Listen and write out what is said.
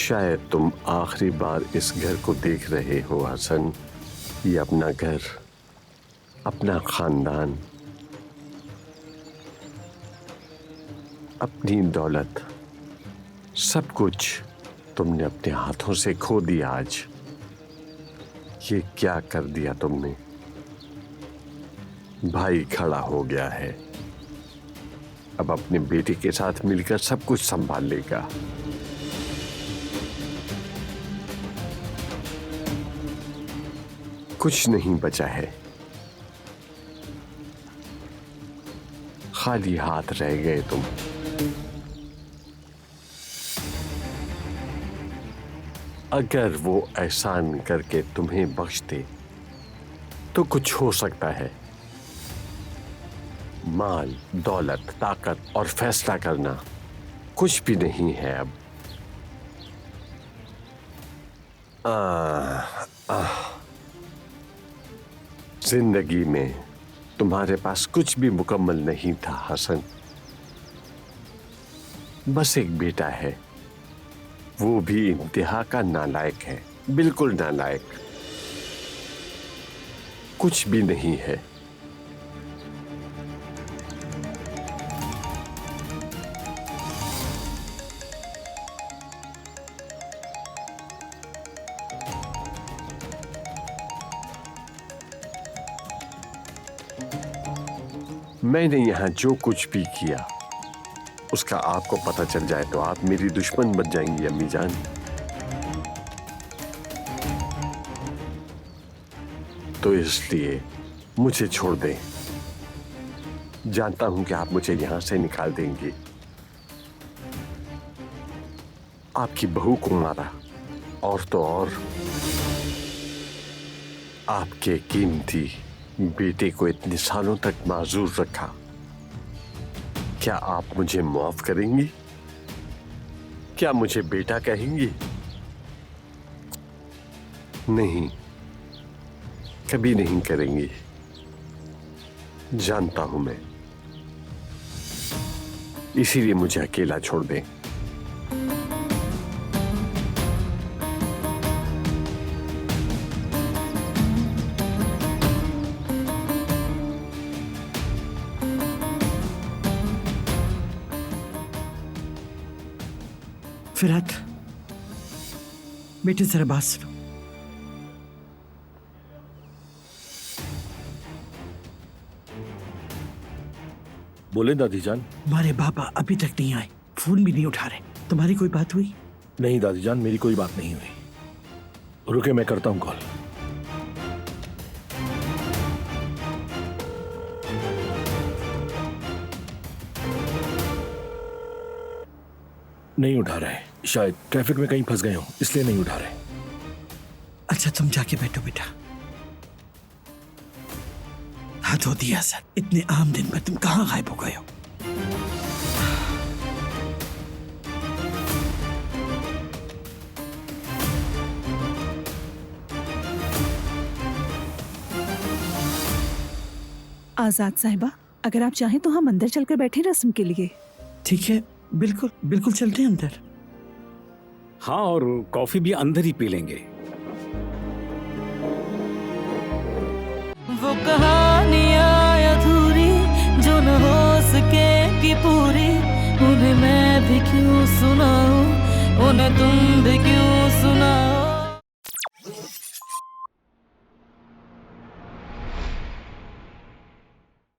शायद तुम आखिरी बार इस घर को देख रहे हो हसन। ये अपना घर, अपना खानदान, अपनी दौलत, सब कुछ तुमने अपने हाथों से खो दिया। आज ये क्या कर दिया तुमने? भाई खड़ा हो गया है, अब अपने बेटे के साथ मिलकर सब कुछ संभाल लेगा। कुछ नहीं बचा है, खाली हाथ रह गए तुम। अगर वो एहसान करके तुम्हें बख्श दे तो कुछ हो सकता है। माल, दौलत, ताकत और फैसला करना कुछ भी नहीं है अब। जिंदगी में तुम्हारे पास कुछ भी मुकम्मल नहीं था हसन। बस एक बेटा है, वो भी इंतहा का नालायक है, बिल्कुल नालायक, कुछ भी नहीं है। मैंने यहां जो कुछ भी किया उसका आपको पता चल जाए तो आप मेरी दुश्मन बन जाएंगी अम्मी जान। तो इसलिए मुझे छोड़ दें। जानता हूं कि आप मुझे यहां से निकाल देंगी। आपकी बहू को मारा और तो और आपके कीमती बेटे को इतने सालों तक माजूर रखा। क्या आप मुझे माफ करेंगी? क्या मुझे बेटा कहेंगी? नहीं, कभी नहीं करेंगी। जानता हूं मैं, इसीलिए मुझे अकेला छोड़ दें। फिरात, बेटे जरा बात सुनो। बोले दादी जान। तुम्हारे पापा अभी तक नहीं आए, फोन भी नहीं उठा रहे। तुम्हारी कोई बात हुई? नहीं दादी जान, मेरी कोई बात नहीं हुई। रुके, मैं करता हूं कॉल। नहीं उठा रहे, शायद ट्रैफिक में कहीं फंस गए हो, इसलिए नहीं उठा रहे। अच्छा तुम जाके बैठो बेटा। हद होती है सर, इतने आम दिन पर तुम कहां गायब हो गए हो? आजाद साहिबा, अगर आप चाहें तो हम अंदर चलकर बैठे रस्म के लिए। ठीक है, बिल्कुल बिल्कुल, चलते हैं अंदर। हाँ, और कॉफी भी अंदर ही पी लेंगे। वो कहानियाँ अधूरी जो न हो सके कि पूरी, उन्हें मैं भी क्यों सुनाऊं, उन्हें तुम भी क्यों सुनाओ।